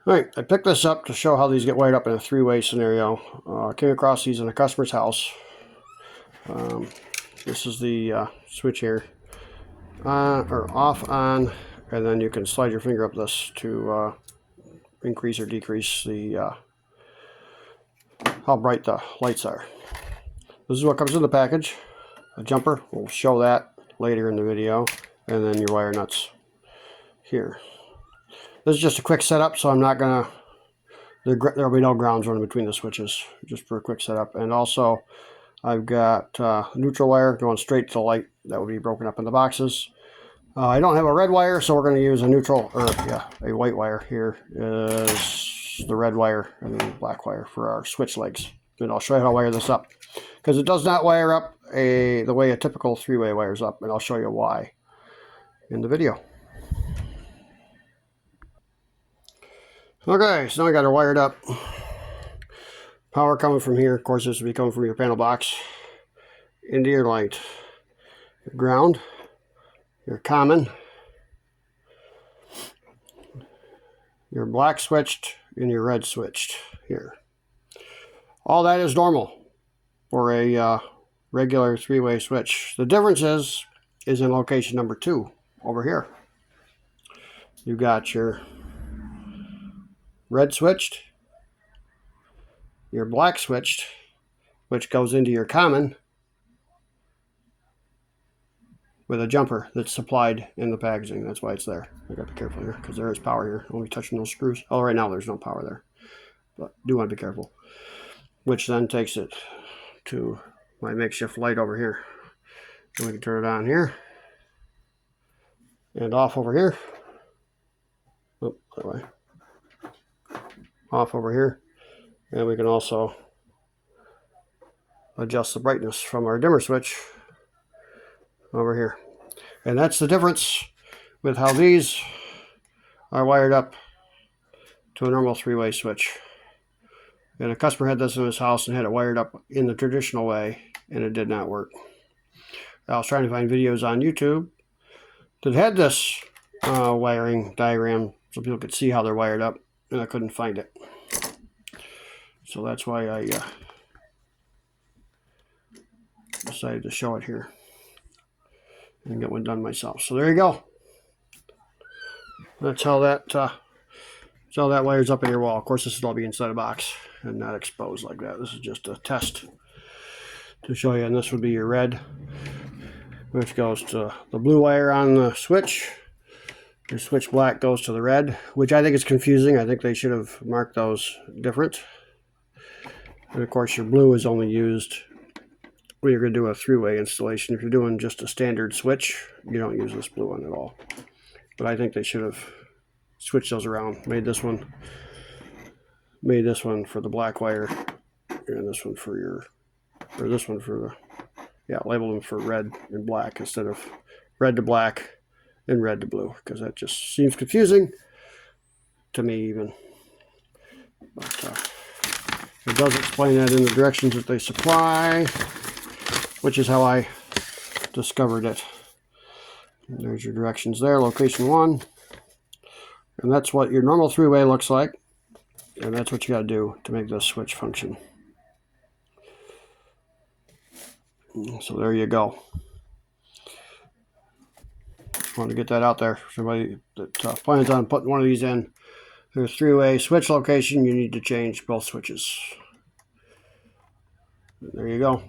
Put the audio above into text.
Alright, I picked this up to show how these get wired up in a three-way scenario. I came across these in a customer's house. This is the switch here. On or off, on, and then you can slide your finger up this to increase or decrease the how bright the lights are. This is what comes in the package. A jumper, we'll show that later in the video, and then your wire nuts here. This is just a quick setup, so I'm not gonna, there'll be no grounds running between the switches, just for a quick setup. And also I've got neutral wire going straight to the light that would be broken up in the boxes. I don't have a red wire, so we're going to use a neutral, or yeah, a white wire. Here is the red wire and the black wire for our switch legs. And I'll show you how to wire this up, because it does not wire up the way a typical three-way wires up, and I'll show you why in the video. Okay, so now I got it wired up. Power coming from here. Of course, this will be coming from your panel box into your light. Your ground, your common, your black switched, and your red switched here. All that is normal for a regular three-way switch. The difference is in location number 2 over here. You got your red switched, your black switched, which goes into your common with a jumper that's supplied in the packaging. That's why it's there. I gotta be careful here because there is power here. Only touching those screws. Oh, right now there's no power there, but do want to be careful. Which then takes it to my makeshift light over here. And we can turn it on here and off over here. Oh, that way. Off over here. And we can also adjust the brightness from our dimmer switch over here. And that's the difference with how these are wired up to a normal three-way switch. And a customer had this in his house and had it wired up in the traditional way, and it did not work. I was trying to find videos on YouTube that had this wiring diagram so people could see how they're wired up, and I couldn't find it. So that's why I decided to show it here and get one done myself. So there you go. That's how that wires up in your wall. Of course, this will all be inside a box and not exposed like that. This is just a test to show you. And this would be your red, which goes to the blue wire on the switch. Your switch black goes to the red, which I think is confusing. I think they should have marked those different. And of course, your blue is only used when you're going to do a three-way installation. If you're doing just a standard switch, you don't use this blue one at all. But I think they should have switched those around. Made this one for the black wire, and this one for your, or this one for the, yeah, label them for red and black instead of red to black and red to blue, because that just seems confusing to me even. But it does explain that in the directions that they supply, which is how I discovered it. And there's your directions there, location 1. And that's what your normal three-way looks like. And that's what you got to do to make this switch function. So there you go. Just wanted to get that out there. Somebody that plans on putting one of these in their three-way switch location, you need to change both switches. There you go.